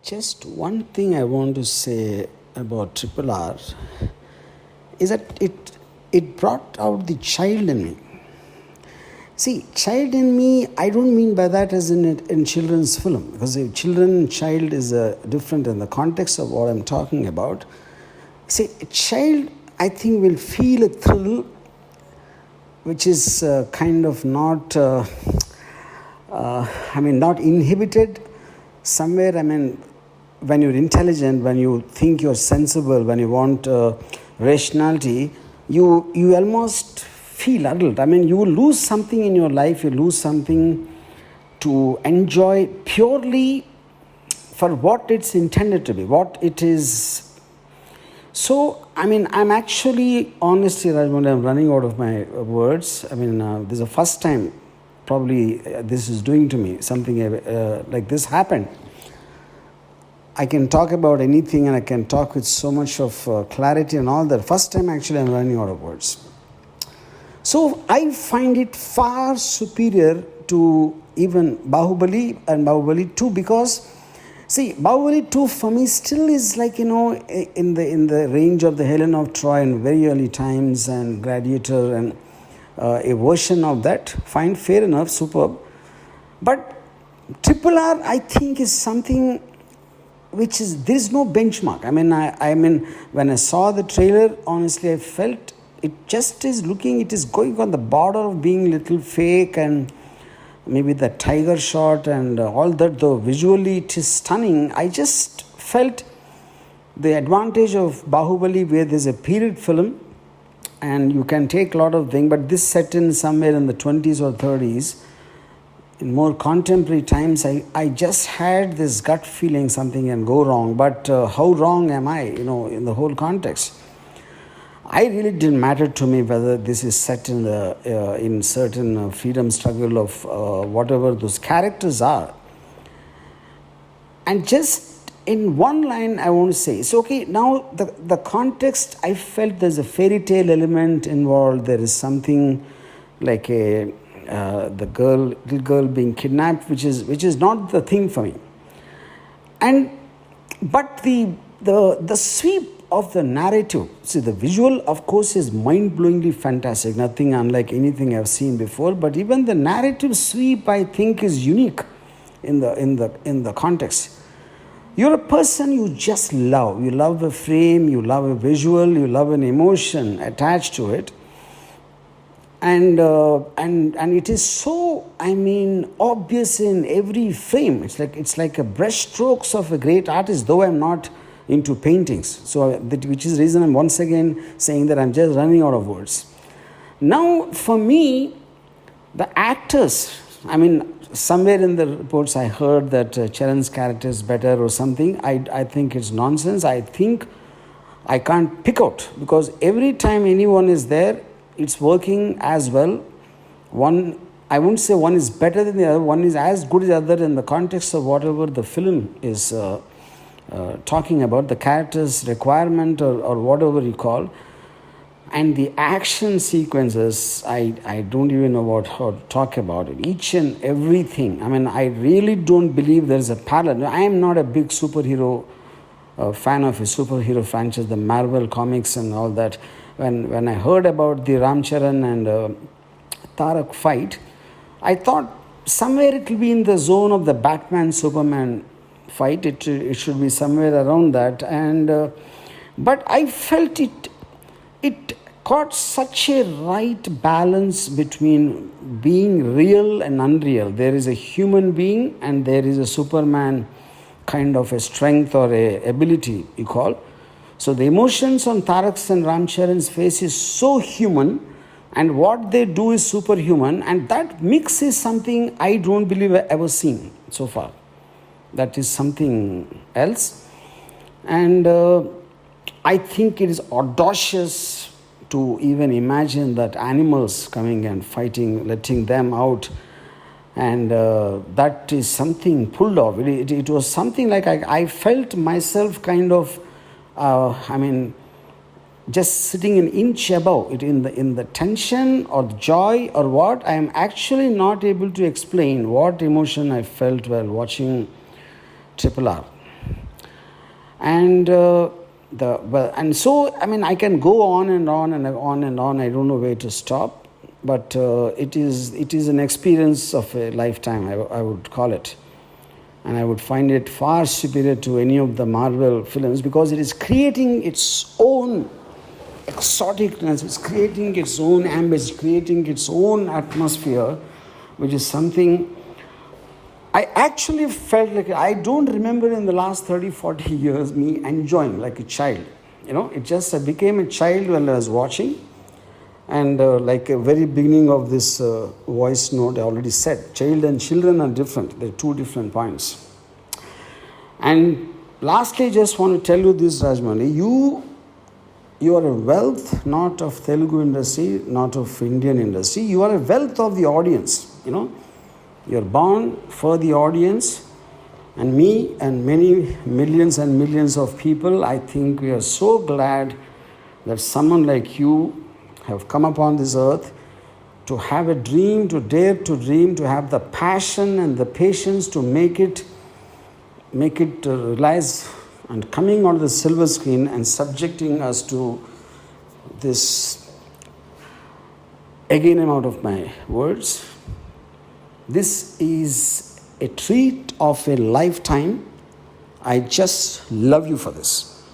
Just one thing I want to say about Triple R is that it brought out the child in me. See, child in me, I don't mean by that as in children's film, because a children and child is different in the context of what I'm talking about. See, a child, I think, will feel a thrill which is kind of not, not inhibited somewhere. When you're intelligent, when you think you're sensible, when you want rationality, you almost feel adult. You will lose something in your life, you lose something to enjoy purely for what it's intended to be, what it is. So, I'm actually, honestly, Rajamouli, I'm running out of my words. This is the first time probably this is doing to me, something like this happened. I can talk about anything and I can talk with so much of clarity and all that. First time actually I'm running out of words. So I find it far superior to even Bahubali and Bahubali 2, because see, Bahubali 2 for me still is like, in the range of the Helen of Troy in very early times and Gladiator and a version of that. Fine, fair enough, superb. But Triple R, I think, is something which is, there is no benchmark. When I saw the trailer, honestly, I felt it just is looking, it is going on the border of being little fake, and maybe the tiger shot and all that, though visually it is stunning. I just felt the advantage of Bahubali, where there's a period film and you can take a lot of things, but this set in somewhere in the 20s or 30s, in more contemporary times. I just had this gut feeling something can go wrong, but how wrong am I, in the whole context? I really didn't matter to me whether this is set in the in certain freedom struggle of whatever those characters are. And just in one line, I want to say, so okay, now the context, I felt there's a fairy tale element involved. There is something like the little girl being kidnapped, which is not the thing for me. But the sweep of the narrative, see, the visual, of course, is mind-blowingly fantastic, nothing unlike anything I've seen before. But even the narrative sweep, I think, is unique in the context. You're a person you just love. You love a frame, you love a visual, you love an emotion attached to it. And it is so, obvious in every frame. It's like a brush strokes of a great artist, though I'm not into paintings. So which is the reason I'm once again saying that I'm just running out of words. Now, for me, the actors, somewhere in the reports I heard that Charan's character is better or something. I think it's nonsense. I think I can't pick out, because every time anyone is there, it's working as well. I won't say one is better than the other. One is as good as the other in the context of whatever the film is talking about, the character's requirement or whatever you call. And the action sequences, I don't even know how to talk about it. Each and everything. I really don't believe there's a parallel. I am not a big superhero fan of a superhero franchise, the Marvel comics and all that. When I heard about the Ram Charan and Tarak fight, I thought somewhere it will be in the zone of the Batman-Superman fight. It should be somewhere around that. But I felt it caught such a right balance between being real and unreal. There is a human being and there is a Superman kind of a strength or a ability, you call. So the emotions on Tarak's and Ramcharan's face is so human, and what they do is superhuman, and that mix is something I don't believe I've ever seen so far. That is something else. And I think it is audacious to even imagine that animals coming and fighting, letting them out. And that is something pulled off. It was something like I felt myself kind of, just sitting an inch above it in the tension or the joy or what. I am actually not able to explain what emotion I felt while watching Triple R. And and so I mean I can go on and on and on and on. I don't know where to stop, but it is an experience of a lifetime. I would call it, and I would find it far superior to any of the Marvel films because it is creating its own exoticness, it's creating its own ambience, creating its own atmosphere, which is something I actually felt like I don't remember in the last 30, 40 years me enjoying like a child. It just I became a child when I was watching. And like a very beginning of this voice note, I already said, child and children are different. They're two different points. And lastly, just want to tell you this, Rajamouli, you are a wealth not of Telugu industry, not of Indian industry. You are a wealth of the audience, You're born for the audience, and me and many millions and millions of people. I think we are so glad that someone like you have come upon this earth to have a dream, to dare to dream, to have the passion and the patience to make it realize, and coming on the silver screen and subjecting us to this, again I'm out of my words. This is a treat of a lifetime. I just love you for this.